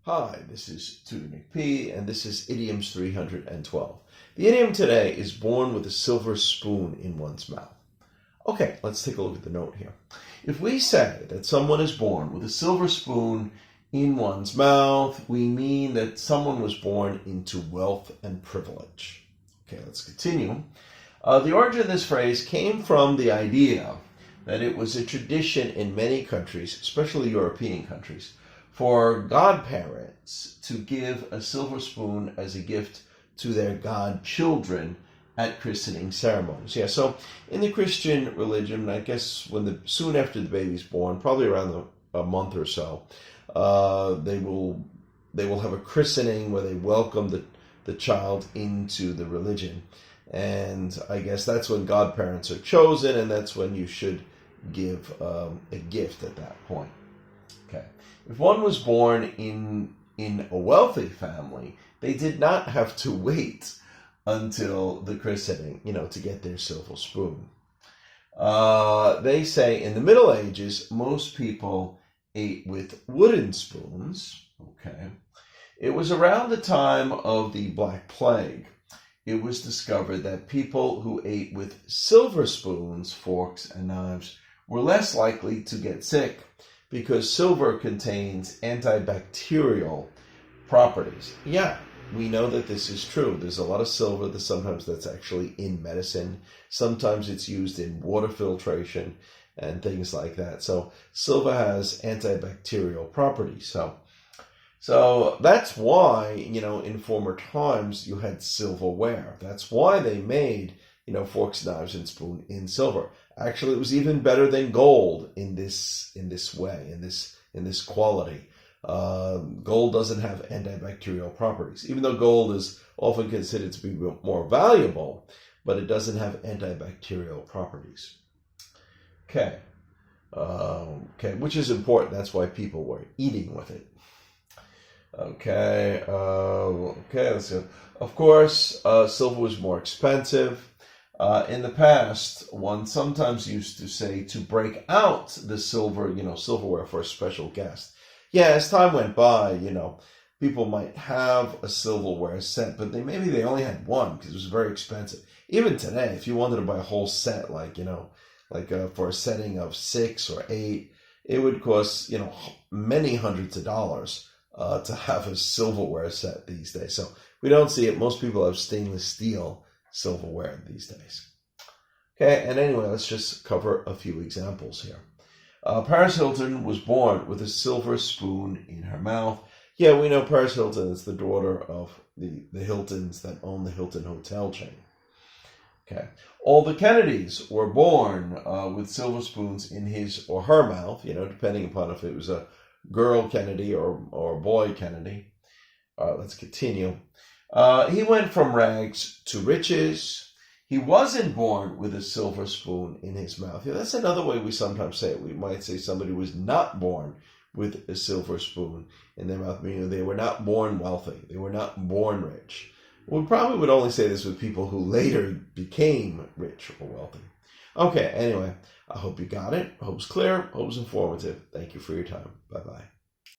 Hi, this is Tutor McP, and this is Idioms 312. The idiom today is born with a silver spoon in one's mouth. Okay, let's take a look at the note here. If we say that someone is born with a silver spoon in one's mouth, we mean that someone was born into wealth and privilege. Okay, let's continue. The origin of this phrase came from the idea that it was a tradition in many countries, especially European countries, for godparents to give a silver spoon as a gift to their godchildren at christening ceremonies. Yeah, so in the Christian religion, I guess soon after the baby's born, probably around a month or so, they will have a christening where they welcome the child into the religion. And I guess that's when godparents are chosen, and that's when you should give a gift at that point. Okay. If one was born in a wealthy family, they did not have to wait until the christening, to get their silver spoon. They say in the Middle Ages, most people ate with wooden spoons. Okay. It was around the time of the Black Plague. It was discovered that people who ate with silver spoons, forks, and knives were less likely to get sick because silver contains antibacterial properties. Yeah, we know that this is true. There's a lot of silver that's actually in medicine. Sometimes it's used in water filtration and things like that. So silver has antibacterial properties. So that's why, in former times you had silverware. That's why they made, forks, knives, and spoon in silver. Actually, it was even better than gold in this way, in this quality. Gold doesn't have antibacterial properties, even though gold is often considered to be more valuable, but it doesn't have antibacterial properties. Okay, which is important. That's why people were eating with it. Okay, let's go. Of course, silver was more expensive. In the past, one sometimes used to say to break out the silver, silverware for a special guest. Yeah, as time went by, people might have a silverware set, but maybe they only had one because it was very expensive. Even today, if you wanted to buy a whole set, for a setting of 6 or 8, it would cost, many hundreds of dollars to have a silverware set these days. So we don't see it. Most people have stainless steel silverware these days. Okay, and anyway, let's just cover a few examples here. Paris Hilton was born with a silver spoon in her mouth. Yeah, we know Paris Hilton is the daughter of the Hiltons that own the Hilton hotel chain. Okay, all the Kennedys were born with silver spoons in his or her mouth, depending upon if it was a girl Kennedy or a boy Kennedy. Let's continue. He went from rags to riches. He wasn't born with a silver spoon in his mouth. Yeah, that's another way we sometimes say it. We might say somebody was not born with a silver spoon in their mouth, meaning they were not born wealthy. They were not born rich. We probably would only say this with people who later became rich or wealthy. Okay, anyway, I hope you got it. I hope it's clear. I hope it's informative. Thank you for your time. Bye-bye.